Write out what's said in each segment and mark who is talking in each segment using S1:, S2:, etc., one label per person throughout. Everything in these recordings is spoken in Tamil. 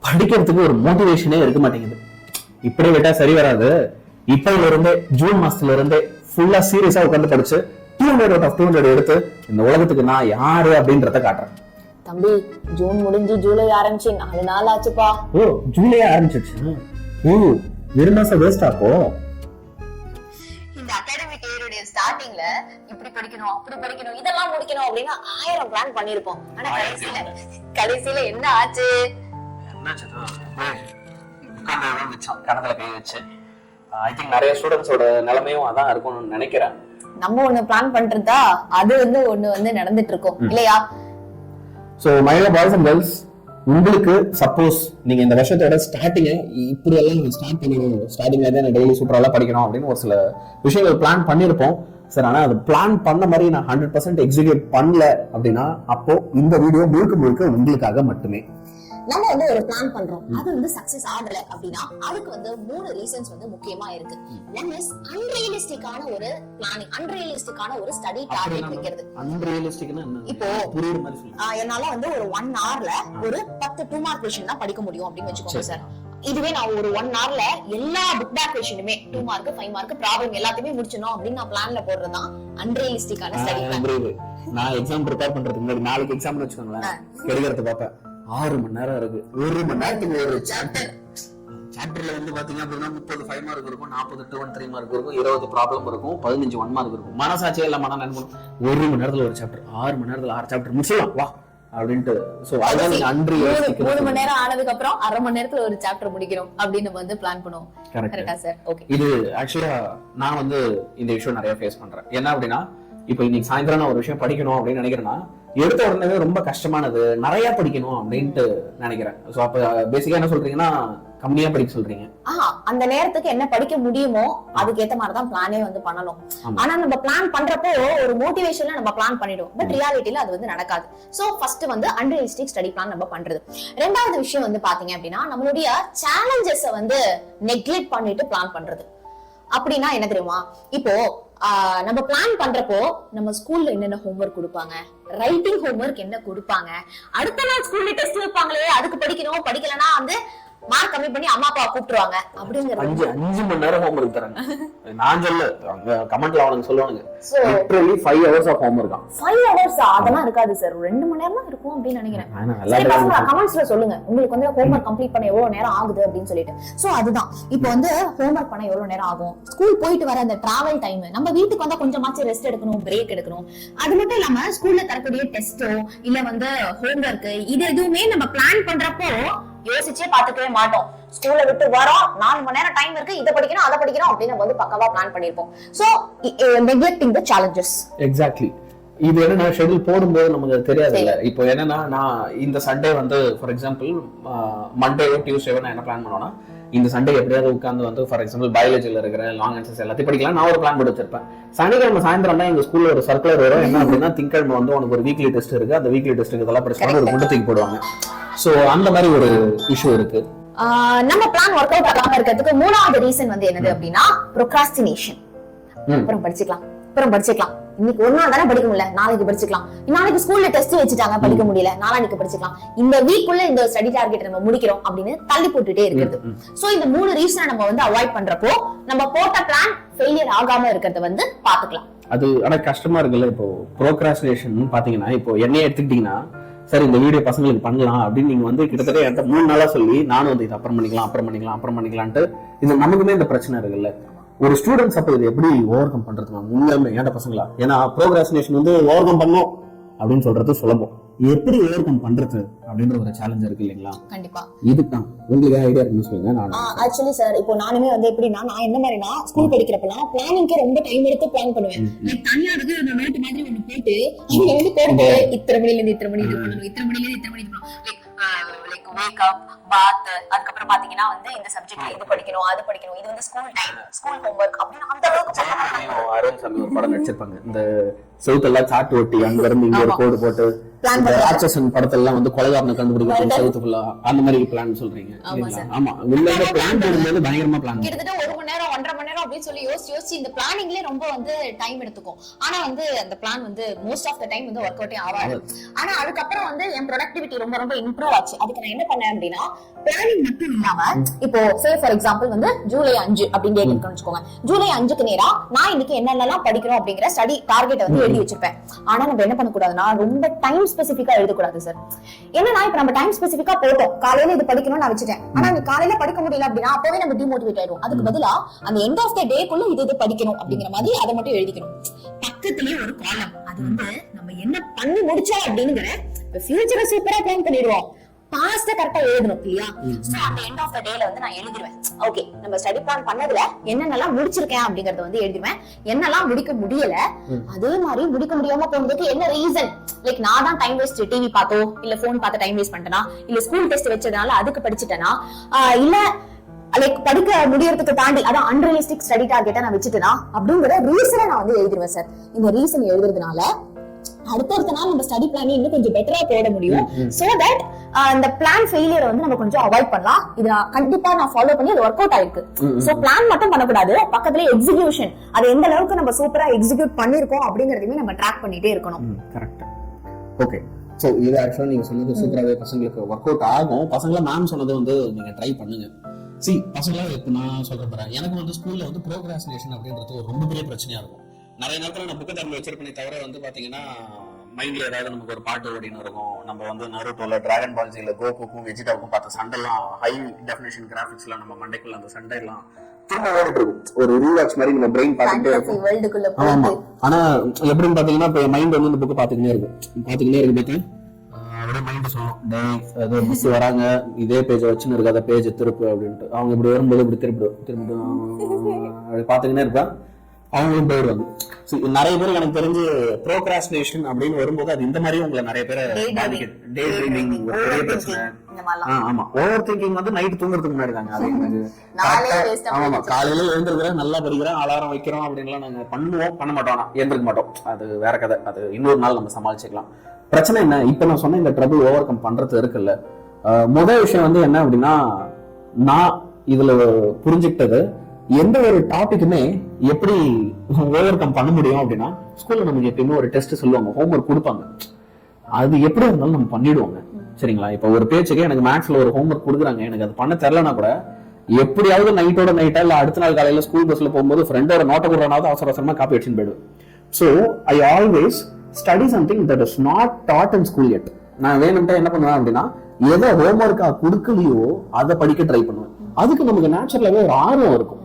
S1: படிக்கிறதுக்கு ஒரு மோட்டிவேஷனே இருக்க மாட்டேங்குது. இப்படியே விட்டா சரி வராது. இப்பல இருந்தே ஜூன் மாசத்துல இருந்தே ஃபுல்லா சீரியஸா உட்காந்து படிச்சு 200 out of 200 எடுத்து இந்த உலகத்துக்கு நான் யாரு அப்படின்றத காட்டுறேன்.
S2: தம்பி, ஜூன் முடிஞ்சு ஜூலை ஆரம்பிச்சு 4 நாள் ஆச்சுப்பா.
S1: ஓ, ஜூலை ஆரம்பிச்சிருச்சு. ஓ, 2 மாசம் வேஸ்ட் ஆப்போ.
S2: இந்த அகாடமிக் இயருடைய ஸ்டார்டிங்ல இப்படி படிக்கணும், அப்படி படிக்கணும், இதெல்லாம் முடிக்கணும் அப்படின்னு 1000 பிளான் பண்ணிருப்போம். ஆனா கடைசியில என்ன ஆச்சு?
S1: கணத்துல கை வச்சு ஐ திங்க் நிறைய ஸ்டூடெண்ட்ஸோட நிலைமையும் அதான் இருக்கும்னு நினைக்கிறேன்.
S2: நம்ம ஒண்ணு பிளான் பண்றதா அது ஒண்ணு நடந்துட்டு இருக்கும் இல்லையா?
S1: So my boys and girls, உங்களுக்கு சப்போஸ் நீங்க இந்த வருஷத்தோட ஸ்டார்டிங்க இப்படி எல்லாம் ஸ்டார்ட் பண்ணணும், ஸ்டார்டிங்ல இருந்து டெய்லி சூப்பராலாம் படிக்கணும் அப்படின்னு ஒரு சில விஷயங்கள் பிளான் பண்ணிருப்போம் சார். ஆனா அது பிளான் பண்ண மாதிரி நான் 100% எக்ஸிக்யூட் பண்ணல அப்படின்னா அப்போ இந்த வீடியோ முழுக்க முழுக்க உங்களுக்காக மட்டுமே.
S2: நம்ம ஒரு பிளான் பண்றோம், அது சக்சஸ் ஆகல அப்படின்னா அதுக்கு 3 ரீசன்ஸ் முக்கியமா இருக்கு. ஒன் இஸ் அன்ரியலிஸ்டிக்கான ஒரு பிளானிங், அன்ரியலிஸ்டிக்கான ஒரு ஸ்டடி டார்கெட் வைக்கிறது.
S1: அன்ரியலிஸ்டிக்னா என்ன?
S2: இப்போ
S1: புரியுற மாதிரி சொல்லுங்க.
S2: என்னால ஒரு 1 hourல ஒரு 10 2 மார்க் क्वेश्चन தான் படிக்க முடியும் அப்படின்னு வெச்சுக்கோங்க சார். இதுவே நான் ஒரு 1 hourல எல்லா புக் பேக் क्वेश्चनமே 2 மார்க் 5 மார்க் ப்ராப்ளம் எல்லாத்தையுமே முடிச்சணும் அப்படின்னு நான் பிளான்ல போடுறதுதான் அன்ரியலிஸ்டிக்கான ஸ்டடி பிளான்.
S1: நான் எக்ஸாம் ப்ரிப்பேர் பண்றதுக்கு முன்னாடி நாளைக்கு எக்ஸாம் வச்சுக்கோங்களேன், கிடைக்கிறது பாப்பேன் 6 மணி நேரம் இருக்கு. 1 மணி நேரத்துக்கு ஒரு சாப்டர்ல பாத்தீங்க அப்படின்னா 30 5 மார்க் இருக்கும், 40 2 3 மார்க் இருக்கும், 20 ப்ராப்ளம் இருக்கும், 15 1 மார்க் இருக்கும். மனசாட்சியே இல்ல மன நண்பன் 1 மணி நேரத்துல ஒரு சாப்டர், 6 மணி நேரத்துல 6 சாப்டர் முடிச்சிடலாம் வா அப்படின்ட்டு. சோ அதுதான் நீங்க அன்ரியலிஸ்டிக்.
S2: 3 மணி நேரம் ஆனதுக்கு அப்புறம் அரை மணி நேரத்துல ஒரு சாப்டர் முடிக்கிறோம் அப்படின்னு நம்ம பிளான் பண்ணுவோம். கரெக்ட்டா சார்? ஓகே. இது
S1: ஆக்சுவலா நான் இந்த விஷயம் நிறைய ஃபேஸ் பண்றேன். என்ன அப்படின்னா, இப்போ இன்னைக்கு சாயந்தரம் நான் ஒரு விஷயம் படிக்கணும் அப்படின்னு நினைக்கிறேன்னா எடுத்த உடனே ரொம்ப கஷ்டமானது, நிறைய படிக்கணும் அப்படின்ட்டு நினைக்கிறேன். சோ அப்ப பேசிக்கா என்ன சொல்றீங்கன்னா கம்மியா படிக்க சொல்றீங்க.
S2: அந்த நேரத்துக்கு என்ன படிக்க முடியுமோ அதுக்கு ஏத்த மாதிரிதான் பிளானே பண்ணணும். ஆனா நம்ம பிளான் பண்றப்போ ஒரு மோட்டிவேஷன்ல நம்ம பிளான் பண்ணிடுவோம், பட் ரியாலிட்டில அது நடக்காது. So first unrealistic study plan நம்ம பண்றது. ரெண்டாவது விஷயம் பாத்தீங்க அப்படின்னா நம்மளுடைய சேலஞ்சஸ் நெக்லெக்ட் பண்ணிட்டு பிளான் பண்றது. அப்படின்னா என்ன தெரியுமா? இப்போ நம்ம பிளான் பண்றப்போ நம்ம ஸ்கூல்ல என்னென்ன ஹோம்வொர்க் கொடுப்பாங்க, ரைட்டிங் ஹோம்வொர்க் என்ன கொடுப்பாங்க, அடுத்த நாள் ஸ்கூல்ல டெஸ்ட் வைப்பாங்களே அதுக்கு படிக்கணும், படிக்கலன்னா மார்க் கம்மி பண்ணி அம்மா அப்பா கூப்பிட்டுருவாங்க அப்படிங்கிறது.
S1: 5 மணி நேரம் ஹோம்வொர்க் தராங்க. நான் சொல்ல அங்க கமெண்ட்ல அவனுங்க சொல்லுவாங்க literally 5 hours of homework.
S2: 5 hours அதெல்லாம் இருக்காது சார், 2 மணி நேரம் தான் இருக்கும் அப்படின்னு நினைக்கிறேன். சரி பசங்க கமெண்ட்ஸ்ல சொல்லுங்க உங்களுக்கு ஹோம்வொர்க் கம்ப்ளீட் பண்ண எவ்வளவு நேரம் ஆகுது அப்படின்னு சொல்லிட்டு. சோ அதுதான் இப்போ ஹோம்வொர்க் பண்ண எவ்வளவு நேரம் ஆகும், ஸ்கூல் போயிட்டு வர அந்த டிராவல் டைம், நம்ம வீட்டுக்கு வந்தா கொஞ்சமாச்சும் ரெஸ்ட் எடுக்கணும், பிரேக் எடுக்கணும். அது மட்டும் இல்லாம ஸ்கூல்ல தரக்கூடிய டெஸ்டோ இல்ல ஹோம்வொர்க் இது எதுவுமே நம்ம பிளான் பண்றப்போ யோசிச்சே பாத்துக்கவே மாட்டோம். ஸ்கூல்ல விட்டு வரோம், 4 மணி நேரம் டைம் இருக்கு, இதை படிக்கணும் அதை படிக்கணும் அப்படின்னு நம்ம பக்காவா பிளான் பண்ணிருப்போம். சோ நெக்லெக்டிங் தி challenges.
S1: எக்ஸாக்ட்லி. இது என்னன்னா ஷெட்யூல் போடும்போது நமக்கு தெரியாது இல்ல. இப்போ என்னன்னா நான் இந்த சண்டே ஃபார் எக்ஸாம்பிள் மண்டேயோ டியூஸ்டேவோ நான் என்ன பிளான் பண்ணுவேன்னா இந்த சண்டே எப்படியாவது உட்கார்ந்து ஃபார் எக்ஸாம்பிள் பயாலஜில இருக்கிற லாங் ஆன்சர்ஸ் எல்லாத்தையும் படிக்கலாம் நான் ஒரு பிளான் போட்டு வச்சிருப்பேன். சனிக்கிழமை சாயந்தரம் தான் எங்க ஸ்கூல்ல ஒரு சர்க்குலர் வரும். என்ன அப்படின்னா திங்கட்கிழமை உனக்கு ஒரு வீக்லி டெஸ்ட் இருக்கு, அந்த வீக்லி டெஸ்ட்டுக்கு இதெல்லாம் படிச்சு ஒரு முட்டை தூக்கி போடுவாங்க. சோ அந்த மாதிரி ஒரு இஷ்யூ இருக்கு.
S2: நம்ம பிளான் ஒர்க் அவுட் ஆகாம இருக்கிறதுக்கு மூணாவது ரீசன் என்னது அப்படின்னா procrastination. அப்புறம் படிச்சுக்கலாம் இன்னைக்கு ஒரு நாள் தானே படிக்க முடியல, நாளைக்கு படிச்சுக்கலாம், நாளைக்கு ஸ்கூல்ல டெஸ்ட் வச்சுட்டாங்க படிக்க முடியல, நாளைக்கு படிச்சுக்கலாம், இந்த வீக்குள்ள இந்த ஸ்டடி டார்கெட் நம்ம முடிக்கிறோம் அப்படின்னு தள்ளி போட்டுட்டே இருக்கிறது. சோ இந்த 3 ரீசனை நம்ம அவாய்ட் பண்றப்போ நம்ம போட்ட பிளான் ஃபெயிலியர் ஆகாம இருக்கிறத பாத்துக்கலாம்.
S1: அது ஆனா கஷ்டமா இருக்குல்ல. இப்போ ப்ரோக்ராஸ்டினேஷன் பாத்தீங்கன்னா இப்போ என்னைய எடுத்துக்கிட்டீங்கன்னா சரி இந்த வீடியோ பசங்களுக்கு பண்ணலாம் அப்படின்னு நீங்க கிட்டத்தட்ட என்கிட்ட 3 நாளா சொல்லி நானும் இது அப்புறம் பண்ணிக்கலாம்ட்டு இது நமக்குமே இந்த பிரச்சனை இருக்குல்ல. ஒரு ஸ்டூடெண்ட்ஸ் அப்ப இது எப்படி ஓவர் கம் பண்றது உண்மையுமே ஏன்டா பசங்களா? ஏன்னா ப்ரோக்ராஸ்டினேஷன் ஓவர் கம் பண்ணும் அப்படின்னு சொல்றது சுலபம், எப்படி ஓவர் கம் பண்றது அப்படின்ற ஒரு சேலஞ்ச் இருக்கு இல்லைங்களா?
S2: கண்டிப்பா.
S1: இதுதான் உங்களுக்கு ஐடியா இருக்குன்னு சொல்லுங்க.
S2: ஆக்சுவலி சார் இப்போ நானுமே எப்படின்னா நான் என்ன மாதிரினா ஸ்கூல் படிக்கிறப்பலாம் பிளானிங்க்கு ரொம்ப டைம் எடுத்து பிளான் பண்ணுவேன். தனியா அந்த நோட் மாதிரி ஒன்னு போட்டு அங்க போட்டு இத்தனை மணில இருந்து இத்தனை மணி இது பண்ணணும், இத்தனை மணில இருந்து இத்தனை மணி லைக் வேக் அப் பாத், அதுக்கப்புறம் பாத்தீங்கன்னா இந்த சப்ஜெக்ட்ல இது படிக்கணும் அது படிக்கணும், இது ஸ்கூல் டைம் ஸ்கூல் ஹோம்வொர்க் அப்படின்னு அந்த அளவுக்கு
S1: அருண் சாமி ஒரு படம் நடிச்சிருப்பாங்க. இந்த செவுத்தெல்லாம் சாட்டு ஒட்டி அங்க இருந்து இங்க ஒரு கோடு போட்டு
S2: Plan
S1: இந்த
S2: பண்ணி.
S1: ராட்சசன் படத்தெல்லாம் வந்து கொலைகாரனை கண்டுபிடிக்கிறது செவுத்துக்குள்ள அந்த மாதிரி பிளான் சொல்றீங்க இல்லைங்களா? ஆமா உள்ள பிளான் போடும்போது பயங்கரமா பிளான்
S2: கிட்டத்தட்ட 1 மணி நேரம் 1.5 மணி நேரம் அப்படின்னு சொல்லி யோசிச்சு இந்த பிளானிங்லயே ரொம்ப வந்து டைம் எடுத்துக்கும். ஆனா வந்து அந்த பிளான் வந்து மோஸ்ட் ஆஃப் த டைம் வந்து ஒர்க் அவுட்டே ஆகாது. ஆனா அதுக்கப்புறம் வந்து என் ப்ரொடக்டிவிட்டி ரொம்ப ரொம்ப இம்ப்ரூவ் ஆச்சு. அதுக்கு நான் என்ன பண்ணேன் அப்படின்னா பிளானிங் மட்டும் இல்லாம இப்போ சே ஃபார் எக்ஸாம்பிள் வந்து ஜூலை 5 அப்படின்னு டேட் இருக்குன்னு வச்சுக்கோங்க. ஜூலை 5க்கு நேரா நான் இன்னைக்கு என்னென்னலாம் படிக்கணும் அப்படிங்கிற ஸ்டடி டார்கெட் வந்து எழுதி வச்சிருப்பேன். ஆனா நம்ம என்ன பண்ணக்கூடாதுன்னா ரொம்ப டைம் ஸ்பெசிபிக்கா எழுதக்கூடாது சார். என்னன்னா இப்ப நம்ம டைம் ஸ்பெசிபிக்கா போட்டோம், காலையில இது படிக்கணும்னு நான் வச்சுட்டேன். ஆனா நீ காலையில படிக்க முடியல அப்படின்னா அப்பவே நம்ம டிமோட்டிவேட் ஆயிடும். அதுக்கு பதிலா அந்த எண்ட் ஆஃப் த டேக்குள்ள இது படிக்கணும் அப்படிங்கிற மாதிரி அதை மட்டும் எழுதிக்கணும். பக்கத்துலயே ஒரு காலம் அது வந்து நம்ம என்ன பண்ணி முடிச்சோம் அப்படிங்கிற ஃபியூச்சரை சூப்பரா பிளான் பண்ணிடுவோம். பாஸ்ட கரெக்டா எழுதணும் இல்லையா? சோ அந்த எண்ட் ஆஃப் த டேல வந்து நான் எழுதிடுவேன். ஓகே நம்ம ஸ்டடி பிளான் பண்ணதுல என்னென்னலாம் முடிச்சிருக்கேன் அப்படிங்கறத வந்து எழுதிடுவேன். என்னெல்லாம் முடிக்க முடியல, அதே மாதிரி முடிக்க முடியாம போனதுக்கு என்ன ரீசன், லைக் நான் தான் டைம் வேஸ்ட் டிவி பார்த்தோ இல்ல போன் பார்த்து டைம் வேஸ்ட் பண்ணிட்டேனா, இல்ல ஸ்கூல் டெஸ்ட் வச்சதுனால அதுக்கு படிச்சுட்டேனா, இல்ல லைக் படிக்க முடியறதுக்கு தாண்டி அதான் அன்ரியலிஸ்டிக் ஸ்டடி டார்கெட்டா நான் வச்சுட்டேனா அப்படிங்கிற ரீசனை நான் வந்து எழுதிடுவேன் சார். இந்த ரீசன் எழுதுறதுனால அடுத்த நாள் நம்ம ஸ்டடி பிளான் இன்னும் கொஞ்சம் பெட்டரா போட முடியும். சோ தட் அந்த பிளான் ஃபெயிலியர் வந்து நம்ம கொஞ்சம் அவாய்ட் பண்ணலாம். இது கண்டிப்பா நான் ஃபாலோ பண்ணி அது ஒர்க் அவுட் ஆயிருக்கு. சோ பிளான் மட்டும் பண்ணக்கூடாது, பக்கத்துல எக்ஸிகியூஷன் அது எந்த அளவுக்கு நம்ம சூப்பரா எக்ஸிக்யூட் பண்ணிருக்கோம் அப்படிங்கறதையுமே நம்ம ட்ராக் பண்ணிட்டே இருக்கணும்.
S1: கரெக்ட். ஓகே. சோ இது ஆக்சுவலா நீங்க சொன்னது சூப்பராவே பசங்களுக்கு ஒர்க் அவுட் ஆகும். பசங்கள மேம் சொன்னது வந்து நீங்க ட்ரை பண்ணுங்க. பசங்களா இப்ப நான் சொல்றேன், எனக்கு வந்து ஸ்கூல்ல வந்து ப்ரோக்ராஸ்டினேஷன் அப்படின்றது ஒரு ரொம்ப பெரிய பிரச்சனையா இருக்கும். நிறைய நேரத்துல நான் புக்கு திறந்து வச்சிருப்பேனே தவிர வந்து பாத்தீங்கன்னா மைண்ட்ல ஏதாவது நமக்கு ஒரு பாட்டு ஓடினு இருக்கும். நம்ம வந்து நருட்டோல டிராகன் பால் ஜில கோகுக்கும் வெஜிடாவுக்கும் பார்த்த சண்டைலாம் ஹை டெஃபினேஷன் கிராபிக்ஸ்ல நம்ம மண்டைக்குள்ள அந்த சண்டை எல்லாம் திரும்ப ஓடிட்டு இருக்கும். ஒரு ரீவாக்ஸ் மாதிரி நம்ம பிரெயின் பார்த்துட்டே இருக்கும். ஆமா. ஆனா எப்படின்னு பாத்தீங்கன்னா இப்ப மைண்ட் வந்து இந்த புக்கு பாத்துக்கிட்டே இருக்கு பார்த்தேன் அப்படியே மைண்ட் சொல்லும் மிஸ் வராங்க இதே பேஜை வச்சுன்னு இருக்காத பேஜ் திருப்பு அப்படின்ட்டு. அவங்க இப்படி வரும்போது இப்படி திருப்பிட்டு அப்படி பாத்துக்கிட்டே இருப்பேன். அவங்களும் போயிடுவாங்க. நிறைய பேர் எனக்கு தெரிஞ்சு ப்ரோக்ராஸ்டினேஷன் அப்படின்னு வரும்போது அது இந்த மாதிரி உங்களை நிறைய பேரை பாதிக்குது. டே ட்ரீமிங் ஒரு பெரிய பிரச்சனை. ஆமா ஓவர் திங்கிங் வந்து நைட் தூங்குறதுக்கு முன்னாடி தாங்க. ஆமா காலையில எழுந்திருக்கிறேன் நல்லா படிக்கிறேன் அலாரம் வைக்கிறோம் அப்படின்லாம் நாங்க பண்ணுவோம், பண்ண மாட்டோம். ஆனா எழுந்திருக்க மாட்டோம். அது வேற கதை. அது இன்னொரு நாள் நம்ம சமாளிச்சுக்கலாம். பிரச்சனை என்ன, இப்ப நான் சொன்ன இந்த ட்ரபிள் ஓவர் கம் பண்றது இருக்குல்ல, முதல் விஷயம் வந்து என்ன அப்படின்னா நான் இதுல புரிஞ்சுக்கிட்டது எந்த ஒரு டாபிக்குமே எப்படி ஓவர் கம் பண்ண முடியும் அப்படின்னா ஸ்கூல்ல நமக்கு எப்பயுமே ஒரு டெஸ்ட் சொல்லுவாங்க, ஹோம்ஒர்க் கொடுப்பாங்க. அது எப்படி இருந்தாலும் நம்ம பண்ணிடுவாங்க. சரிங்களா? இப்ப ஒரு பேச்சுக்கு எனக்கு மேக்ஸ்ல ஒரு ஹோம்ஒர்க் கொடுக்குறாங்க, எனக்கு அது பண்ண தெரியலனா கூட எப்படியாவது நைட்டோட நைட்டா இல்ல அடுத்த நாள் காலையில ஸ்கூல் பஸ்ல போகும்போது ஃப்ரெண்டோட நோட்டை கொடுறனாவது அவசர அவசரமா காப்பி அடிச்சுன்னு போயிடுவேன். So I always study something that is not dot in school yet. நான் வேணும்ட்டா என்ன பண்ணுவேன் அப்படின்னா எதை ஹோம்ஒர்க்கா கொடுக்கலையோ அதை படிக்க ட்ரை பண்ணுவேன். அதுக்கு நமக்கு நேச்சுரலாவே ஒரு ஆர்வம் இருக்கும்.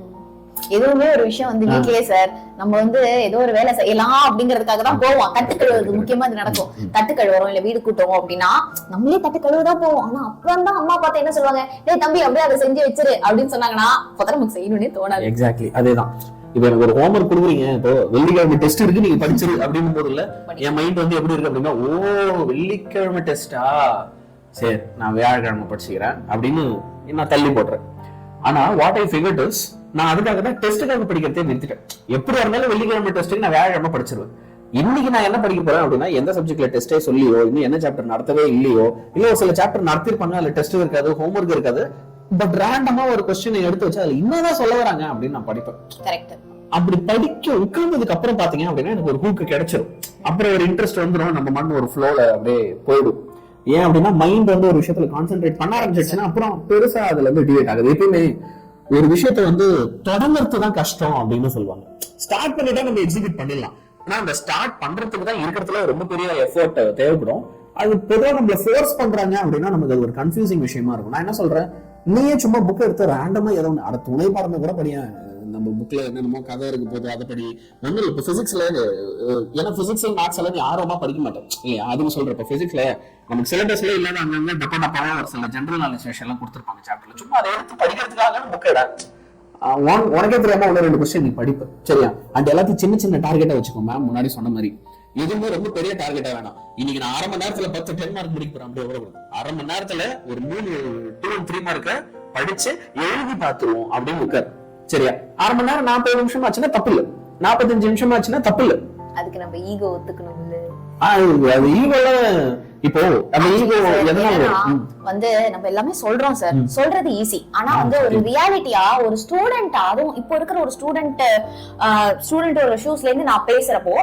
S2: எதுவுமே ஒரு விஷயம் வந்து வீட்லயே சார் நம்ம வந்து ஏதோ ஒரு வேலை செய்யலாம் அப்படிங்கறதுக்காக தான் போவோம். தட்டு கழுவுறது முக்கியமா இது நடக்கும். தட்டு கழுவுறோம் இல்ல வீடு கூட்டுறோம் அப்படின்னா நம்மளே தட்டு கழுவுதான் போவோம். ஆனா அப்புறம் தான் அம்மா பார்த்து என்ன சொல்லுவாங்க, டேய் தம்பி அப்படியே அதை செஞ்சு வச்சிரு அப்படின்னு சொன்னாங்கன்னா அப்பதான் நமக்கு செய்யணும்னே தோணாது. எக்ஸாக்ட்லி அதேதான். இப்ப எனக்கு ஒரு ஹோம்ஒர்க் கொடுக்குறீங்க, இப்போ வெள்ளிக்கிழமை டெஸ்ட் இருக்கு நீங்க படிச்சிரு அப்படின்னு போது இல்ல என் மைண்ட் வந்து எப்படி இருக்கு அப்படின்னா ஓ வெள்ளிக்கிழமை டெஸ்டா, சரி நான் வியாழக்கிழமை படிச்சுக்கிறேன் அப்படின்னு நான் தள்ளி போடுறேன். ஆனா வாட் ஐ ஃபிகர்ட் இஸ் நான் அதுக்காக தான் டெஸ்ட்டுக்காக படிக்கிறதே நிறுத்திட்டேன். எப்படி இருந்தாலும் வெள்ளிக்கிழமை டெஸ்ட்டுக்கு நான் வியாழக்கிழமை படிச்சிருவேன். இன்னைக்கு நான் என்ன படிக்க போறேன் அப்படின்னா எந்த சப்ஜெக்ட்ல டெஸ்டே சொல்லியோ இன்னும் என்ன சாப்டர் நடத்தவே இல்லையோ இல்ல ஒரு சில சாப்டர் நடத்திருப்பாங்க அதுல டெஸ்ட் இருக்காது ஹோம்ஒர்க் இருக்காது, பட் ரேண்டமா ஒரு கொஸ்டினை எடுத்து வச்சு அதுல என்னதான் சொல்ல வராங்க அப்படின்னு நான் படிப்பேன். அப்படி படிக்க உட்கார்ந்ததுக்கு அப்புறம் பாத்தீங்க அப்படின்னா எனக்கு ஒரு ஹூக்கு கிடைச்சிடும். அப்புறம் ஒரு இன்ட்ரெஸ்ட் வந்துடும், நம்ம மண் ஒரு ஃப்ளோல அப்படியே போயிடும். ஏன் அப்படின்னா மைண்ட் வந்து ஒரு விஷயத்துல கான்சென்ட்ரேட் பண்ண ஆரம்பிச்சிருச்சுன்னா அப்புறம் பெருசா அதுல இருந்து டிவேட் ஆகுது. எப்பயுமே ஒரு விஷயத்த வந்து தொடங்குறது தான் கஷ்டம் அப்படின்னு சொல்லுவாங்க. ஸ்டார்ட் பண்ணிட்டா நம்ம எக்ஸிக்யூட் பண்ணிடலாம். ஆனா அந்த ஸ்டார்ட் பண்றதுக்கு தான் இருக்கிறதுல ரொம்ப பெரிய எஃபோர்ட் தேவைப்படும். அது பொதுவாக நம்மள ஃபோர்ஸ் பண்றாங்க அப்படின்னா நமக்கு அது ஒரு கன்ஃபியூசிங் விஷயமா இருக்கும். நான் என்ன சொல்றேன், நீயே சும்மா புக் எடுத்து ரேண்டமா ஏதோ ஒன்று அடுத்த துணை பாடமே கூட படியேன். நம்ம புக்ல என்னென்னமோ கதை இருக்கு போது அதை படி. ஒன்னும் இல்லை, இப்போ பிசிக்ஸ்ல ஏன்னா பிசிக்ஸ்ல மேத்ஸ் எல்லாம் நீ ஆர்வமா படிக்க மாட்டேன் இல்லையா, அதுவும் சொல்றேன். இப்போ பிசிக்ஸ்ல நமக்கு சிலபஸ்ல இல்லாத அங்கங்க டப்பாவா ஒரு சில ஜெனரல் நாலேஜ் விஷயம் எல்லாம் கொடுத்துருப்பாங்க சாப்டர்ல. சும்மா அதை எடுத்து படிக்கிறதுக்காக புக் எட உனக்கே தெரியாம ஒன்னு ரெண்டு கொஸ்டின் நீ படிப்பு சரியா. அண்ட் எல்லாத்தையும் சின்ன சின்ன டார்கெட்டா வச்சுக்கோ. மேம் முன்னாடி சொன்ன மாதிரி எதுவுமே ரொம்ப பெரிய டார்கெட்டா வேணாம். இன்னைக்கு நான் 1/2 மணி நேரத்துல 10 மார்க் முடிக்க போறேன். அப்படியே எவ்வளவு 1/2 மணி நேரத்துல ஒரு 3 மார்க்க படிச்சு எழுதி பார்த்துருவோம் அப்படின்னு உட்கார் சரியா. 1/2 மணி நேரம் 40 நிமிஷம் ஆச்சுன்னா தப்பு இல்ல, 45 நிமிஷம் ஆச்சுன்னா தப்பு இல்ல. அதுக்கு நம்ம ஈகோ ஒத்துக்கணும் இல்ல.
S1: அது ஈகோல இப்போ அந்த ஈகோ
S2: வந்து நம்ம எல்லாமே சொல்றோம் சார், சொல்றது ஈஸி. ஆனா வந்து ஒரு ரியாலிட்டியா ஒரு ஸ்டூடெண்டா, அதுவும் இப்போ இருக்கிற ஒரு ஸ்டூடெண்டோட ஷூஸ்ல இருந்து நான் பேசுறப்போ,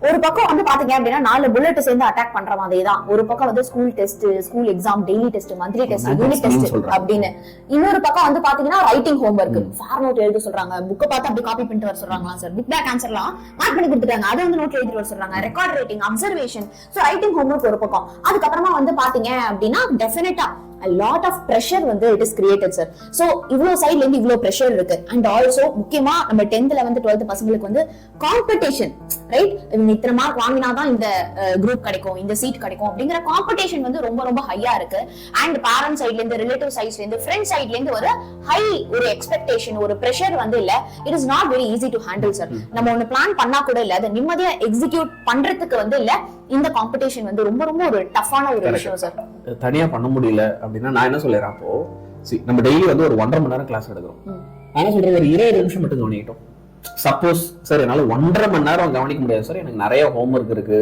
S2: ஒரு பக்கம் வந்து பாத்தீங்க அப்படின்னா 4 புல்லட் சேர்ந்து அட்டாக் பண்ற மாதிரி தான். ஒரு பக்கம் வந்து school test, school exam, daily test, monthly test, unit test அப்படின்னு. இன்னொரு பக்கம் வந்து பாத்தீங்கன்னா ரைட்டிங் ஹோம்வொர்க், ஃபேர் நோட் எழுத சொல்றாங்க, புக்கை பார்த்து அப்படி காப்பி பண்ணிட்டு வர சொல்றாங்களா சார், புக் பேக் ஆன்சர்லாம் மார்க் பண்ணி கொடுத்துட்டாங்க, அதை வந்து நோட் எழுதிட்டு வர சொல்றாங்க, record writing, observation. So writing homework ஒரு பக்கம். அதுக்கப்புறமா வந்து பாத்தீங்க அப்படின்னா டெஃபினட்டா a lot of pressure வந்து it is created sir. so இவ்ளோ சைடுல இருந்து இவ்ளோ pressure இருக்கு. and also முக்கியமா நம்ம 10th 11th 12th பசங்களுக்கு வந்து காம்படிஷன், ரைட்? இத்தனை மார்க் வாங்கினாதான் இந்த குரூப் கிடைக்கும், இந்த சீட் கிடைக்கும் அப்படிங்கிற காம்படிஷன் வந்து ரொம்ப ரொம்ப ஹையா இருக்கு. அண்ட் பேரண்ட் சைடுல இருந்து, ரிலேட்டிவ் சைட்ல இருந்து, ஃப்ரெண்ட் சைடுல இருந்து ஒரு ஹை ஒரு எக்ஸ்பெக்டேஷன், ஒரு pressure வந்து இல்ல. it is not very easy to handle sir. நம்ம ஒன்னு பிளான் பண்ணா கூட இல்ல, அதை நிம்மதியா எக்ஸிக்யூட் பண்றதுக்கு வந்து இல்ல, இந்த காம்படிஷன் வந்து ரொம்ப ரொம்ப ஒரு டஃப்பான ஒரு விஷயம் சார்.
S1: தனியா பண்ண முடியல அப்படின்னா நான் என்ன சொல்றேன், அப்போ நம்ம டெய்லி வந்து ஒரு 1.5 மணி நேரம் கிளாஸ் எடுக்கிறோம். ஆனா சொல்றேன் ஒரு 20 நிமிஷம் மட்டும் கவனிக்கிட்டோம். சப்போஸ் சார் என்னால 1.5 மணி நேரம் கவனிக்க முடியாது சார், எனக்கு நிறைய ஹோம்வொர்க் இருக்கு.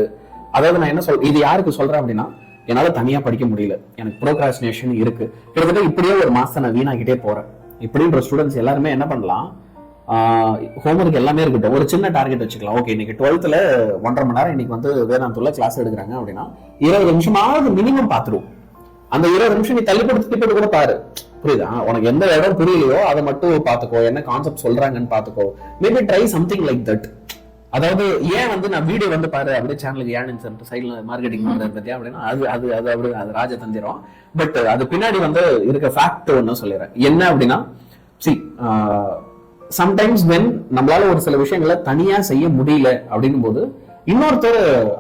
S1: அதாவது நான் என்ன இது யாருக்கு சொல்றேன் அப்படின்னா, என்னால தனியா படிக்க முடியல, எனக்கு ப்ரோக்ராஸ்டினேஷன் இருக்கு, கிட்டத்தட்ட இப்படியே ஒரு மாசம் நான் வீணாக்கிட்டே போறேன் இப்படின்ற ஸ்டூடெண்ட்ஸ் எல்லாருமே என்ன பண்ணலாம், ஹோம்வொர்க் எல்லாமே இருக்கட்டும், ஒரு சின்ன டார்கெட் வச்சுக்கலாம். ஓகே, இன்னைக்கு 12th 1.5 மணி நேரம் இன்னைக்கு வந்து வேதாந்தூர்ல கிளாஸ் எடுக்கிறாங்க அப்படின்னா 20 நிமிஷமாவது மினிமம் பாத்துருவோம். அந்த 20 நிமிஷம் நீ தள்ளி போட்டு கூட பாரு, புரியுதா? உனக்கு எந்த இடம் புரியலையோ அதை மட்டும் பாத்துக்கோ, என்ன கான்செப்ட் சொல்றாங்கன்னு பாத்துக்கோ. Maybe try something like that. அதாவது ஏன் வந்து நான் வீடியோ வந்து பாரு அப்படியே சேனலுக்கு ஏன் சைட்ல மார்க்கெட்டிங் பண்றது பத்தியா அப்படின்னா அது ராஜதந்திரம். பட் அது பின்னாடி வந்து இருக்க ஃபேக்ட் ஒன்னு சொல்லிடுறேன். என்ன அப்படின்னா, சம்டைம்ஸ் வென் நம்மளால ஒரு சில விஷயங்களை தனியா செய்ய முடியல அப்படின்னும் போது இன்னொருத்தர்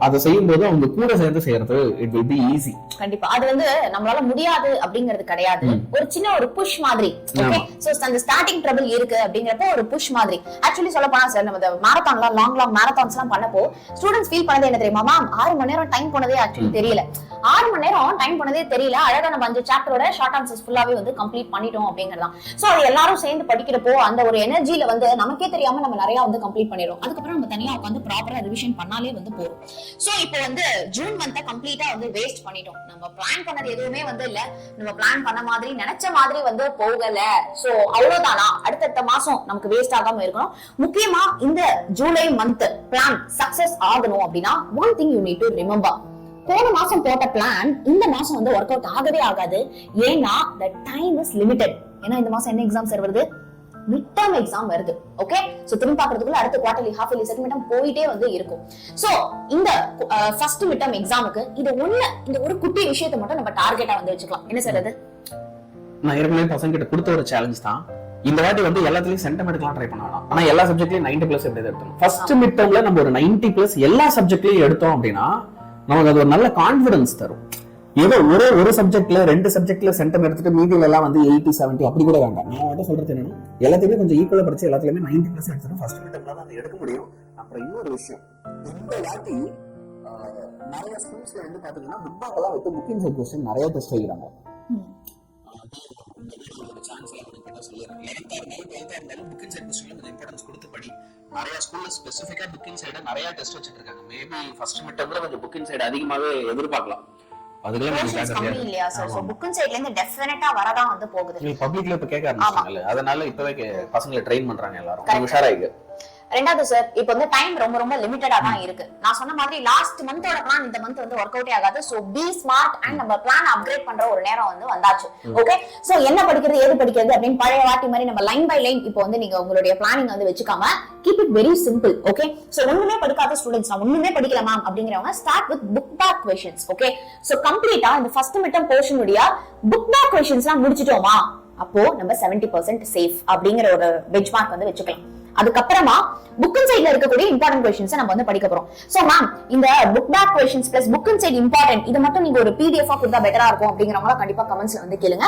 S1: அதை செய்யும் போது அவங்க கூட சேர்ந்து செய்யறது இட் வில் பி ஈஸி.
S2: கண்டிப்பா அது வந்து நம்மளால முடியாது அப்படிங்கிறது கிடையாது, ஒரு சின்ன ஒரு புஷ் மாதிரி. ஓகே, சோ அந்த ஸ்டார்டிங் ட்ரபிள் இருக்கு அப்படிங்கறப்ப ஒரு புஷ் மாதிரி. ஆக்சுவலி சொல்ல போனா சார், நம்ம மாரத்தான்லாம் லாங் மாரத்தான்ஸ் எல்லாம் பண்ணப்போ ஸ்டூடெண்ட்ஸ் ஃபீல் பண்ணது என்ன தெரியுமா, மேம் 6 மணி நேரம் டைம் போனதே ஆக்சுவலி தெரியல. 6 மணி நேரம் டைம் போனதே தெரியல, அழகா நம்ம 5 சாப்டரோட ஷார்ட் ஆன்சர்ஸ் ஃபுல்லாவே வந்து கம்ப்ளீட் பண்ணிட்டோம் அப்படிங்கறதான். சோ அது எல்லாரும் சேர்ந்து படிக்கிறப்போ அந்த ஒரு எனர்ஜில வந்து நமக்கே தெரியாம நம்ம நிறைய வந்து கம்ப்ளீட் பண்ணிடுறோம். அதுக்கப்புறம் நம்ம தனியா உட்காந்து ப்ராப்பரா ரிவிஷன் பண்ணாலே வந்து போறோம். சோ இப்போ வந்து ஜூன் மந்த் கம்ப்ளீட்டா வந்து வேஸ்ட் பண்ணிட்டோம். நம்ம பிளான் பண்ணது எதுவுமே வந்து இல்ல, நம்ம பிளான் பண்ண மாதிரி நினைச்ச மாதிரி வந்து போகல. சோ அவ்வளவுதானா, அடுத்த மாசம் நமக்கு வேஸ்ட் ஆகாம இருக்கணும். முக்கியமா இந்த ஜூலை மந்த் பிளான் சக்சஸ் ஆகணும் அப்படின்னா one thing you need to remember, போன மாசம் போட்ட பிளான் இந்த மாசம் வந்து ஒர்க் அவுட் ஆகவே ஆகாது. ஏன்னா the time is limited. ஏன்னா இந்த மாசம் என்ன எக்ஸாம் சார் வருது, மிட் டர்ம் எக்ஸாம் வருது. ஓகே, சோ திரும்பி பாக்குறதுக்குள்ள அடுத்த quarterly, half yearly, second mid போயிட்டே வந்து இருக்கும். சோ இந்த ஃபர்ஸ்ட் மிட் டர்ம் எக்ஸாமுக்கு இந்த ஒரு குட்டி விஷயத்தை மட்டும் நம்ம டார்கெட்டா வந்து வச்சுக்கலாம். என்ன சார் அது?
S1: நான் ஏற்கனவே பசங்க கிட்ட கொடுத்த ஒரு சேலஞ்ச் தான். இந்த வாட்டி வந்து எல்லாத்துலயும் சென்டம் எடுக்கலாம் ட்ரை பண்ணலாம். ஆனா எல்லா சப்ஜெக்ட்லயும் 90+ எப்படி எடுத்தோம். ஃபர்ஸ்ட் மிட் டர்ம்ல நம்ம ஒரு 90+ எல்லா சப்ஜெக்ட்லயும் எடுத்தோம் அப்படின்னா நமக்கு அது ஒரு நல்ல கான்பிடன்ஸ் தரும். ஏதோ ஒரு சப்ஜெக்ட்ல 2 சப்ஜெக்ட்ல சென்டம் எடுத்துட்டு மீதியில எல்லாம் வந்து 80, 70 அப்படி கூட வேண்டாம். நான் வந்து சொல்றது என்னன்னா, எல்லாத்தையுமே கொஞ்சம் ஈக்குவலா படிச்சு எல்லாத்துலயுமே 90+ எடுத்துட்டு ஃபர்ஸ்ட் மிட் டர்ம்ல தான் எடுக்க முடியும். அப்புறம் இன்னொரு விஷயம், இந்த வாட்டி நிறைய ஸ்கூல்ஸ்ல வந்து பாத்தீங்கன்னா புக்பாக்கெல்லாம் விட்டு புக்கிங் சைட் கொஸ்டின் நிறைய டெஸ்ட் வைக்கிறாங்க. நிறைய ஸ்கூல்ல ஸ்பெசிஃபிக்கா புக்கிங் சைடு நிறைய டெஸ்ட் வச்சிட்டு இருக்காங்க. மேபி ஃபர்ஸ்ட் மிட் டர்ம்ல கொஞ்சம் புக்கிங் சைடு அதிகமாவே எதிர்பார்க்கலாம். அதுக்குள்ள
S2: கம்மி இல்லையா சார்? சோ புக்கிங் சைடுல இருந்து டெஃபினட்டா வரதான் வந்து போகுது.
S1: நீ பப்ளிக்ல இப்ப கேட்க ஆரம்பிச்சாங்கல, அதனால இப்பவே பசங்களை ட்ரெயின் பண்றாங்க எல்லாரும் உஷாராயிக்கு.
S2: ரெண்டாவது சார், இப்போ வந்து டைம் ரொம்ப ரொம்ப லிமிட்டடா தான் இருக்கு. நான் சொன்ன மாதிரி லாஸ்ட் மந்தோட பிளான் இந்த மந்த் வந்து ஒர்க் அவுட்டே ஆகாது. சோ பி ஸ்மார்ட் அண்ட் நம்ம பிளான் அப்கிரேட் பண்ற ஒரு நேரம் வந்து வந்தாச்சு. ஓகே, சோ என்ன படிக்கிறது ஏது படிக்கிறது அப்படின்னு பழைய வாட்டி மாதிரி நம்ம லைன் பை லைன் இப்போ வந்து நீங்க உங்களுடைய பிளானிங் வந்து வச்சுக்காம keep it very simple. Okay, so ஒண்ணுமே படிக்காத ஸ்டூடெண்ட்ஸ், நான் ஒண்ணுமே படிக்கல மேம் அப்படிங்கிறவங்க start with book back questions. Okay, so கம்ப்ளீட்டா இந்த ஃபர்ஸ்ட் மிட் டர்ம் போர்ஷன் உடைய புக் பேக் क्वेश्चंसலாம் முடிச்சிட்டோமா, அப்போ நம்ம 70% சேஃப் அப்படிங்கிற ஒரு பெஞ்ச்மார்க் வந்து வச்சுக்கலாம். அதுக்கப்புறமா புக் அண்ட் சைட்ல இருக்கக்கூடிய இம்பார்ட்டன்ட் क्वेश्चंस நம்ம வந்து படிக்க போறோம். சோ மேம், இந்த book back questions plus book and side important இது மட்டும் நீங்க ஒரு PDF கொடுத்தா பெட்டரா இருக்கும் அப்படிங்கறவங்க கண்டிப்பா கமெண்ட்ஸ்ல வந்து கேளுங்க.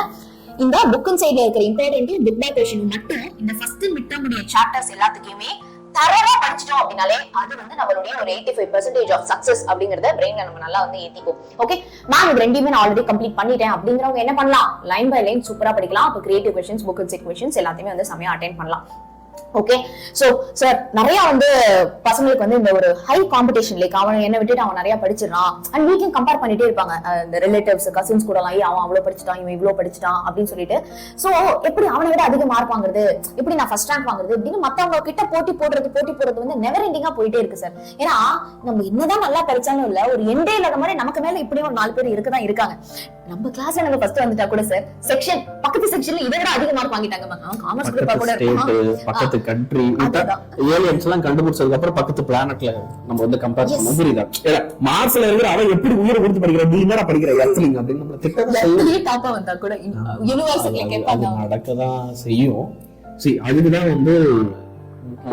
S2: இந்த புக் அண்ட் சைட்ல இருக்கிற இம்பார்ட்டன்ட் புக் பேக் क्वेश्चन மட்டும் இந்த ஃபர்ஸ்ட் மிட் டர்ம் உடைய சாப்டர்ஸ் எல்லாத்துக்குமே தரவா படிச்சிட்டோம் அப்படினாலே அது வந்து நம்மளுடைய ஒரு 85% ஆஃப் சக்சஸ் அப்படிங்கறத பிரெயின்ல நம்ம நல்லா வந்து ஏத்திக்கும். ஓகே மேம், இது ரெண்டுமே நான் ஆல்ரெடி கம்ப்ளீட் பண்ணிட்டேன் அப்படிங்கறவங்க என்ன பண்ணலாம், லைன் பை லைன் சூப்பரா படிக்கலாம். அப்ப creative questions, book and side questions எல்லாத்தையுமே வந்து சமயா அட்டெண்ட் பண்ணலாம். ஓகே. சோ சார் நிறைய வந்து பசங்களுக்கு வந்து இந்த ஒரு ஹை காம்படிஷன், லைக் அவன் என்ன விட்டுட்டு அவன் நிறைய படிச்சிடறான் அண்ட் வீக்கையும் கம்பேர் பண்ணிட்டே இருப்பாங்க இந்த ரிலேட்டிவ்ஸ் கசின்ஸ் கூட எல்லாம், அவன் அவ்வளவு படிச்சுட்டான் இவன் இவ்வளவு படிச்சுட்டான் அப்படின்னு சொல்லிட்டு. சோ எப்படி அவனை விட அதிக மார்க் வாங்குறது, எப்படி நான் ஃபர்ஸ்ட் ரேங்க் வாங்குறது அப்படின்னு மத்தவங்க கிட்ட போட்டி போடுறது வந்து நெவர் எண்டிங்கா போயிட்டே இருக்கு சார். ஏன்னா நம்ம என்னதான் நல்லா படிச்சாலும் இல்ல, ஒரு எண்டே இல்லாத மாதிரி நமக்கு மேல இப்படியும் ஒரு 4 பேர் இருக்கதான் இருக்காங்க. நம்ம கிளாஸ்ல நம்ம ஃபர்ஸ்ட் வந்துட்டா கூட சார் செக்ஷன் பக்கத்து செக்ஷன்ல இதை விட அதிக மார்க் வாங்கிட்டாங்க. காமர்ஸ் குரூப்பா கூட
S1: பக்கத்து கண்ட்ரி ஏலியன்ஸ் எல்லாம் கண்டுபிடிச்சதுக்கு அப்புறம் பக்கத்து பிளானட்ல நம்ம வந்து கம்பேர் பண்ண புரியுதா? மார்ஸ்ல இருக்கிற அவன் எப்படி உயிரை கொடுத்து படிக்கிற, நீ என்னடா படிக்கிற எர்த்லிங் அப்படின்னு நம்ம திட்டத்தை டாப்பா வந்தா கூட யூனிவர்சிட்டில கேட்பாங்க. நடக்கதான் செய்யும். சரி, அதுக்குதான் வந்து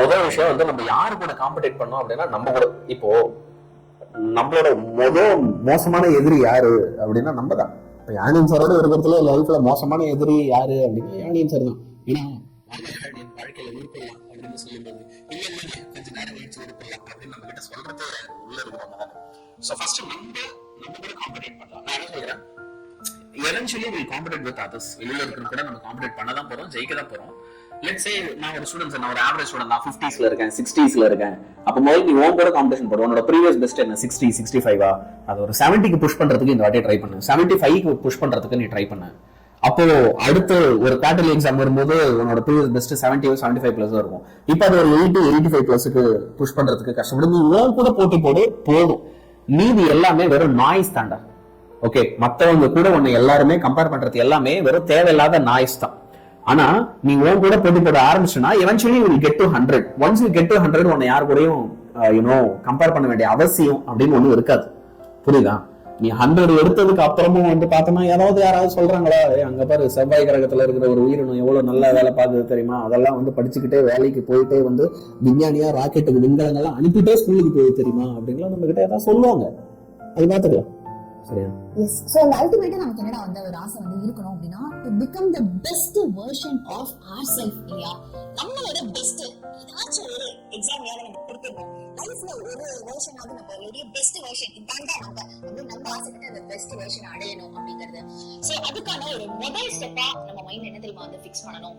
S1: முதல் விஷயம் வந்து நம்ம யாரு கூட காம்படிட் பண்ணோம் அப்படின்னா நம்ம கூட. இப்போ நம்மளோட மோசமான எதிரி யாரு அப்படின்னா நம்ம தான். இப்போ யானியன் சாரோட இருக்கிறதுல லைஃப்ல மோசமான எதிரி யாரு அப்படின்னா யானியன் சார் தான். ஏன்னா வாழ்க்கையில விருப்பம் அப்படின்னு சொல்லும்போது கொஞ்ச நேரம் கழிச்சு விருப்பம் அப்படின்னு நம்ம கிட்ட சொல்றது உள்ள இருக்கிறவங்க தான். ஸோ ஃபர்ஸ்ட் நம்ம கூட காம்படிட் பண்ணலாம். நான் என்ன சொல்றேன், eventually we compete with others. வெளியில இருக்கிற கூட நம்ம காம்படிட் பண்ண தான் போறோம், ஜெயிக்க தான் போறோம். லெட்ஸ் சே நான் ஒரு ஸ்டூடெண்ட், நான் ஒரு ஆவரேஜ் ஸ்டூடெண்ட், நான் 50ஸ்ல இருக்கேன் 60ஸ்ல இருக்கேன். அப்ப முதல்ல நீ உன் கூட காம்படிஷன் போடு. உன்னோட ப்ரீவியஸ் பெஸ்ட் என்ன 60 65 அது ஒரு 70க்கு புஷ் பண்றதுக்கு இந்த வாட்டி ட்ரை பண்ணு, 75க்கு புஷ் பண்றதுக்கு நீ ட்ரை பண்ணு. அப்போ அடுத்து ஒரு குவார்டர்லி எக்ஸாம் வரும்போது உன்னோட ப்ரீவியஸ் பெஸ்ட் 70 75 பிளஸ் இருக்கும். இப்போ அது ஒரு 80 85 பிளஸ்க்கு புஷ் பண்றதுக்கு கஷ்டப்படும். நீ உன் கூட போட்டி போடு போதும். மீதி எல்லாமே வெறும் நாய்ஸ் தாண்டா. ஓகே, மத்தவங்க கூட உன்னை எல்லாருமே கம்பேர் பண்றது எல்லாமே வெறும் தேவையில்லாத நாய்ஸ் தான். ஆனா நீ உன் கூட போட்டி போட ஆரம்பிச்சுன்னா eventually you will get to 100. once you get to 100 உன்னை யார் கூடயும் கம்பேர் பண்ண வேண்டிய அவசியம் அப்படின்னு ஒண்ணு இருக்காது. புரியுதா? நீ 100 எடுத்ததுக்கு அப்புறமும் வந்து பார்த்தோம்னா யாராவது சொல்றாங்களா, அங்க பாரு செவ்வாய் கிரகத்துல இருக்கிற ஒரு உயிரினம் எவ்வளவு நல்லா வேலை பார்க்குது தெரியுமா, அதெல்லாம் வந்து படிச்சுக்கிட்டே வேலைக்கு போயிட்டே வந்து விஞ்ஞானியா ராக்கெட்டுக்கு விண்கலங்கள்லாம் அனுப்பிட்டே ஸ்கூலுக்கு போய் தெரியுமா அப்படின்லாம் நம்ம கிட்ட ஏதாவது சொல்லுவாங்க. அது பார்த்துக்கலாம்.
S2: Yes. So அந்த அல்டிமேட்டா நமக்கு என்னடா வந்து ஒரு ஆசை வந்து இருக்கணும் அப்படின்னா to become the best version of ourselves. இல்லையா? நம்மளோட பெஸ்ட் ஏதாச்சும் ஒரு எக்ஸாம் நம்ம கொடுத்துருக்கோம். லைஃப்ல ஒரு வெர்ஷன் ஆகுது, நம்மளுடைய பெஸ்ட் வெர்ஷன் இதாண்டா நம்ம ஆசைப்பட்டு அந்த பெஸ்ட் வெர்ஷன் அடையணும் அப்படிங்கிறது. சோ அதுக்கான ஒரு முதல் ஸ்டெப்பா நம்ம மைண்ட் என்ன தெரியுமா வந்து ஃபிக்ஸ் பண்ணணும்.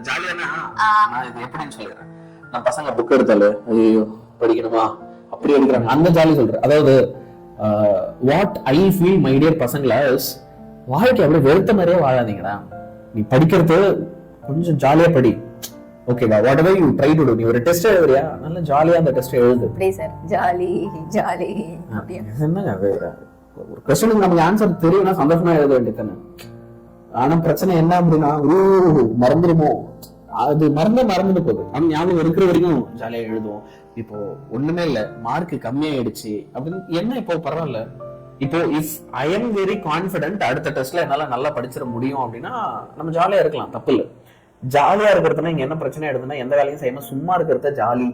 S1: ஜாலியானா நான் இது எப்படின்னு சொல்றேன், நான் பசங்க புக் எடுத்தாலே ஐயோ படிக்கணுமா அப்படி எடுக்கிறாங்க, அந்த ஜாலி சொல்றேன். அதாவது what I feel my dear பசங்களா, வாழ்க்கை அப்படியே வெறுத்த மாதிரியே வாழாதீங்கடா. நீ படிக்கிறது கொஞ்சம் ஜாலியா படி. ஓகேவா? What ever you try to to. நீ ஒரு டெஸ்ட் எழுதுறியா, நல்ல ஜாலியா அந்த டெஸ்ட் எழுது. சார் ஜாலி ஜாலி என்னங்க ஒரு கொஸ்டினுக்கு நமக்கு ஆன்சர் தெரியும்னா சந்தோஷமா எழுத வேண்டியதானே. ஆனா பிரச்சனை என்ன அப்படின்னா மறந்துடுமோ, அது மறந்துட்டு போகுது. ஆனா ஞாபகம் இருக்கிற வரைக்கும் ஜாலியா எழுதுவோம். இப்போ ஒண்ணுமே இல்ல, மார்க் கம்மியாயிடுச்சு அப்படின்னு என்ன, இப்போ பரவாயில்ல. இப்போ if I am very confident அடுத்த டெஸ்ட்ல என்னால நல்லா படிச்சிட முடியும் அப்படின்னா நம்ம ஜாலியா இருக்கலாம், தப்பு இல்ல. ஜாலியா இருக்கிறதுனா இங்க என்ன பிரச்சனை ஆயிடுதுன்னா, எந்த வேலையும் செய்யாம சும்மா இருக்கிறத ஜாலி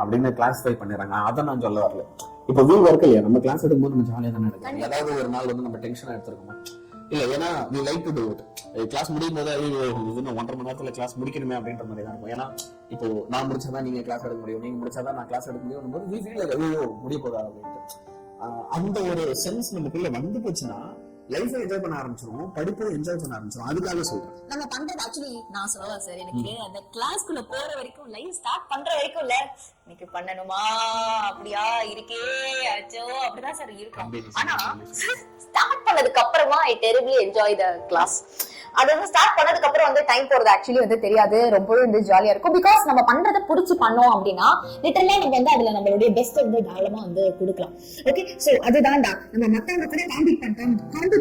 S1: அப்படின்னு கிளாஸிஃபை பண்ணிடுறாங்க. அதை நான் சொல்ல வரல. இப்போ வீ ஒர்க் இல்லையா, நம்ம கிளாஸ் எடுக்கும்போது நம்ம ஜாலியா தானே எடுக்கணும். ஏதாவது ஒரு நாள் வந்து நம்ம டென்ஷனா எடுத்துருக்கோமா இல்ல, ஏன்னா we like to do it. Class முடியும் போது இன்னும் 1.5 மணி நேரத்துல கிளாஸ் முடிக்கணுமே அப்படின்ற மாதிரி தான் இருக்கும். ஏன்னா இப்போ நான் முடிச்சாதான் நீங்க கிளாஸ் எடுக்க முடியும், நீங்க முடிச்சாதான் நான் கிளாஸ் எடுக்க முடியும் போது we feel like ஐயோ முடிய போதா அப்படின்ட்டு. அந்த ஒரு சென்ஸ் நமக்குள்ள வந்து போச்சுன்னா லைஃப் என்ஜாய் பண்ண ஆரம்பிச்சிரும், படிப்பை என்ஜாய் பண்ண ஆரம்பிச்சிரும். அதுக்காக சொல்றேன். நம்ம பண்றது ஆக்சுவலி நான் சொல்லலாம் சார், எனக்கு அந்த கிளாஸ்க்குள்ள போற வரைக்கும் லைஃப் ஸ்டார்ட் பண்ற வரைக்கும் இல்ல இன்னைக்கு பண்ணணுமா அப்படியா இருக்கே அச்சோ அப்படிதான் சார் இருக்கும். ஆனா ஸ்டார்ட் பண்ணதுக்கு அப்புறமா ஐ டெரிபிளி என்ஜாய் த கிளாஸ். அது வந்து ஸ்டார்ட் பண்ணதுக்கு அப்புறம் வந்து டைம் போறது ஆக்சுவலி வந்து தெரியாது, ரொம்பவே வந்து ஜாலியா இருக்கும். பிகாஸ் நம்ம பண்றதை புடிச்சு பண்ணோம் அப்படின்னா லிட்டரலா நம்ம வந்து அதுல நம்மளுடைய பெஸ்ட் வந்து தாராளமா வந்து கொடுக்கலாம். ஓகே, சோ அதுதான்டா நம்ம மத்தவங்க கூட காம்பீட்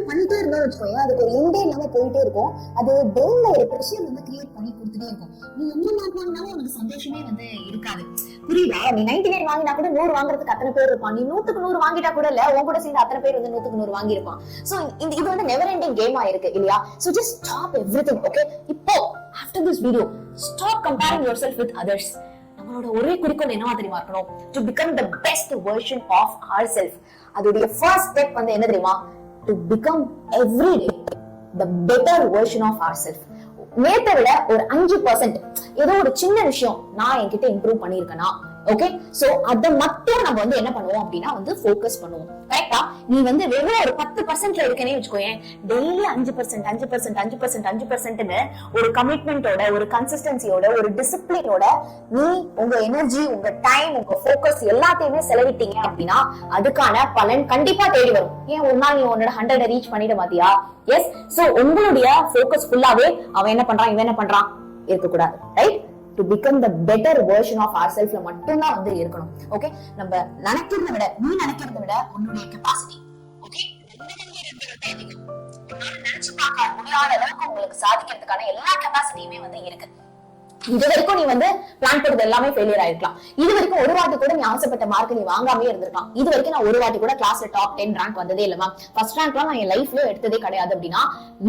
S1: பண்ணிட்டே இருந்தா வச்சுக்கோங்க, அதுக்கு ஒரு எண்டே இல்லாம போயிட்டே இருக்கும். அது பிரெயின்ல ஒரு ப்ரெஷர் வந்து கிரியேட் பண்ணி கொடுத்துட்டே இருக்கும். நீ என்ன மார்க் வாங்கினாலும் உனக்கு சந்தோஷமே வந்து இருக்காது. புரியுதா? நீ 99 வாங்கினா கூட 100 வாங்குறதுக்கு அத்தனை பேர் இருப்பான். நீ 100க்கு 100 வாங்கிட்டா கூட இல்ல, உன் கூட சேர்ந்து அத்தனை பேர் வந்து 100க்கு 100 வாங்கியிருப்பான். சோ இது வந்து நெவர் எண்டிங் கேமா இருக்கு இல்லையா? So just stop everything. Okay, இப்போ after this video stop comparing yourself with others. நம்மளோட ஒரே குறிக்கோள் என்னவா தெரியுமா இருக்கணும்? To become the best version of ourselves. அதோட first step வந்து என்ன தெரியுமா? To become every day the better version of ourselves. நேத்தை விட ஒரு 5% ஏதோ ஒரு சின்ன விஷயம் நான் என்கிட்ட இம்ப்ரூவ் பண்ணிருக்கேனா, ஓகே, சோ அத மட்டும் நம்ம வந்து என்ன பண்ணுவோம் அப்படின்னா வந்து ஃபோக்கஸ் பண்ணுவோம். கரெக்டா?
S2: நீ வந்து வெறும் ஒரு 10% இருக்கனே வச்சுக்கோயேன், டெய்லி 5% 5% 5% 5%ன்னு ஒரு கமிட்மெண்டோட, ஒரு கன்சிஸ்டன்சியோட, ஒரு டிசிப்ளினோட நீ உங்க எனர்ஜி, உங்க டைம், உங்க போக்கஸ் எல்லாத்தையுமே செலவிட்டீங்க அப்படின்னா அதுக்கான பலன் கண்டிப்பா தேடி வரும். ஏன் ஒரு நாள் நீ உன்னோட 100 ரீச் பண்ணிட மாட்டியா? எஸ். சோ உங்களுடைய போக்கஸ் ஃபுல்லாவே அவன் என்ன பண்றான், இவன் என்ன பண்றான் இருக்கக்கூடாது. Right? To become the better version of our செல்ஃப்ல மட்டும்தான் வந்து இருக்கணும். ஓகே, நம்ம நினைக்கிறத விட, நீ நினைக்கிறத விட உன்னுடைய கெபாசிட்டி, ஓகே, நினைச்சு பார்க்க முடியாத அளவுக்கு உங்களுக்கு சாதிக்கிறதுக்கான எல்லா கெபாசிட்டியுமே வந்து இருக்கு. இது வரைக்கும் நீ வந்து பிளான் பண்ணது எல்லாமே ஃபெயிலியர் ஆயிருக்கலாம். இது வரைக்கும் ஒரு வாட்டி கூட நீ ஆசைப்பட்ட மார்க் நீ வாங்காமே இருந்திருக்கலாம். இது வரைக்கும் நான் ஒரு வாட்டி கூட கிளாஸ்ல டாப் 10 ரேங்க் வந்ததே இல்லமா, ஃபர்ஸ்ட் ரேங்க்லாம் நான் என் லைஃப்ல எடுத்ததே கிடையாது அப்படின்னா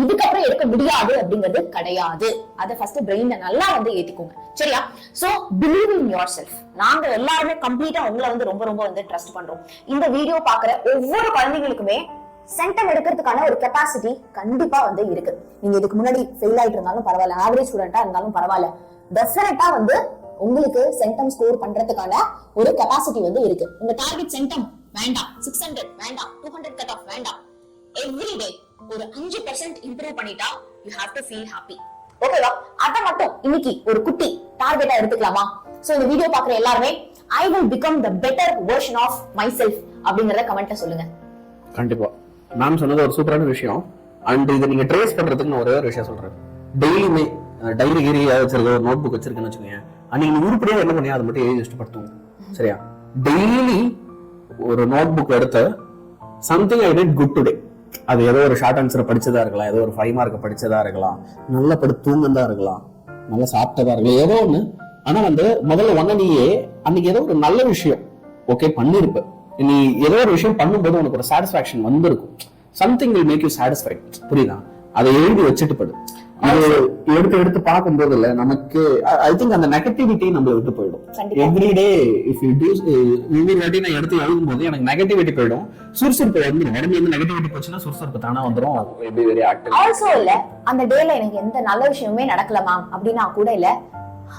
S2: இதுக்கப்புறம் எடுக்க முடியாது அப்படிங்கிறது கிடையாது. அதை ஃபர்ஸ்ட் பிரெயின்ல நல்லா வந்து ஏத்திக்கோங்க. சரியா? So believe in your self. நாங்க எல்லாருமே கம்ப்ளீட்டா உங்களை வந்து ரொம்ப ரொம்ப வந்து ட்ரஸ்ட் பண்றோம். இந்த வீடியோ பாக்குற ஒவ்வொரு குழந்தைகளுக்குமே சென்டம் எடுக்கிறதுக்கான ஒரு கெபாசிட்டி கண்டிப்பா வந்து இருக்கு. நீங்க இதுக்கு முன்னாடி ஃபெயில் ஆயிட்டு இருந்தாலும் பரவாயில்ல, ஆவரேஜ் ஸ்டூடெண்டா இருந்தாலும் பரவாயில்ல, டெஃபினட்டா வந்து உங்களுக்கு சென்டம் ஸ்கோர் பண்றதுக்கான ஒரு கெபாசிட்டி வந்து இருக்கு. உங்க டார்கெட் சென்டம் வேண்டாம், 600 வேண்டாம், 200 கட் ஆஃப் வேண்டாம், எவ்ரி டே ஒரு 5% இம்ப்ரூவ் பண்ணிட்டா you have to feel happy. ஓகேவா? அத மட்டும் இன்னைக்கு ஒரு குட்டி டார்கெட்டா எடுத்துக்கலாமா? சோ இந்த வீடியோ பாக்குற எல்லாருமே I will become the better version of myself அப்படிங்கறத கமெண்ட்ல சொல்லுங்க.
S1: கண்டிப்பா மேம் சொன்னது ஒரு சூப்பரான விஷயம். அண்ட் இதை நீங்க ட்ரேஸ் பண்றதுக்கு நான் ஒரே ஒரு விஷயம் சொல்றேன். டெய்லியுமே டைரி கீரி வச்சிருக்க, ஒரு நோட் புக் வச்சிருக்கேன்னு வச்சுக்கோங்க, அன்னைக்கு நீ உருப்படியா என்ன பண்ணி அதை மட்டும் எழுதி வச்சுட்டு படுத்துங்க. சரியா? டெய்லி ஒரு நோட் புக் எடுத்து something I did good today, அது ஏதோ ஒரு ஷார்ட் ஆன்சர் படிச்சதா இருக்கலாம், ஏதோ ஒரு 5 மார்க் படிச்சதா இருக்கலாம், நல்லா படுத்து தூங்கந்தா இருக்கலாம், நல்லா சாப்பிட்டதா இருக்கலாம், ஏதோ ஒண்ணு. ஆனா வந்து முதல்ல நீயே அன்னைக்கு ஏதோ ஒரு நல்ல விஷயம் ஓகே பண்ணிருப்ப, நீ ஏதோ ஒரு விஷயம் பண்ணும்போது உனக்கு ஒரு சாட்டிஸ்பாக்சன் வந்திருக்கும். Something will make you satisfied. புரியுதா? அதை எழுதி வச்சுட்டு படு. அது எடுத்து பார்க்கும்போது இல்ல நமக்கு ஐ திங்க் அந்த நெகட்டிவிட்டி நம்மள விட்டு போயிடும். எவ்ரிடே இஃப் யூ டூ இல்லாட்டி நான் எடுத்து எழுதும் போது எனக்கு நெகட்டிவிட்டி போயிடும், சுறுசுறுப்பு வந்துடும். உடம்புல இருந்து நெகட்டிவிட்டி போச்சுன்னா சுறுசுறுப்பு தானா வந்துடும். Very active.
S2: ஆல்சோ இல்ல அந்த டேல எனக்கு எந்த நல்ல விஷயமே நடக்கல மேம் அப்படின்னா கூட இல்ல,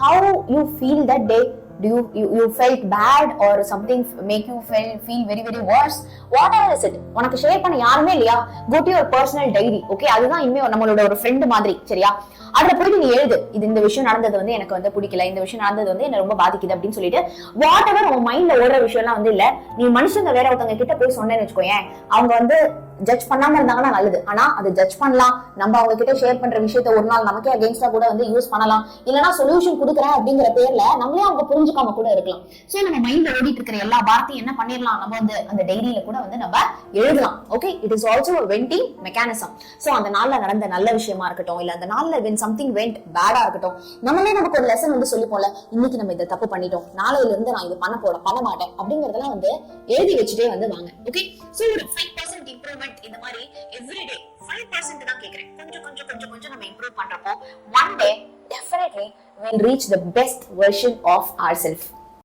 S2: how you feel that day, do you felt bad or something make you feel very very worse, whatever is it, உனக்கு ஷேர் பண்ண யாருமே இல்லையா, go to your personal diary. Okay, அதுதான் இனிமே நம்மளோட ஒரு ஃப்ரெண்ட் மாதிரி. சரியா? அதுல போயிட்டு நீ எழுது, இது இந்த விஷயம் நடந்தது வந்து எனக்கு வந்து பிடிக்கல, இந்த விஷயம் நடந்தது வந்து என்ன ரொம்ப பாதிக்குது அப்படின்னு சொல்லிட்டு வாட் எவர் உன் மைண்ட்ல ஓடுற விஷயம் எல்லாம் வந்து இல்ல, நீ மனுஷங்க வேற ஒருத்தவங்க கிட்ட போய் சொன்னேன்னு வச்சுக்கோயேன், அவங்க வந்து ஜட்ஜ் பண்ணாம இருந்தாங்கன்னா நல்லது. ஆனா அது ஜட்ஜ் பண்ணலாம், நம்ம அவங்க கிட்ட ஷேர் பண்ற விஷயத்த ஒரு நாள் நமக்கே அகேன்ஸ்டா கூட வந்து யூஸ் பண்ணலாம், இல்லனா சொல்யூஷன் கொடுக்குறேன் அப்படிங்கிற பேர்ல நம்மளே அவங்க புரிஞ்சுக்காம கூட இருக்கலாம். சோ நம்ம மைண்ட்ல ஓடிட்டு இருக்கிற எல்லா வார்த்தையும் என்ன பண்ணிடலாம், நம்ம வந்து அந்த டைரியில கூட வந்து நம்ம எழுதலாம். Okay, it is also a venting mechanism. So அந்த நாள்ல நடந்த நல்ல விஷயமா இருக்கட்டும், இல்ல அந்த நாள்ல when something went bad ஆ இருக்கட்டும், நம்மளே நமக்கு ஒரு லெசன் வந்து சொல்லிப்போம்ல, இன்னைக்கு நம்ம இதை தப்பு பண்ணிட்டோம், நாளையில இருந்து நான் இது பண்ண மாட்டேன் அப்படிங்கறதெல்லாம் வந்து எழுதி வச்சுட்டே வந்து வாங்க. ஓகே, சோ ஒரு 5% இம்ப்ரூவ்மெண்ட் இந்த மாதிரி எவ்ரிடே 5% தான் கேக்குறேன். கொஞ்சம் நம்ம இம்ப்ரூவ் பண்றப்போ one day definitely we'll reach the best version of ourselves.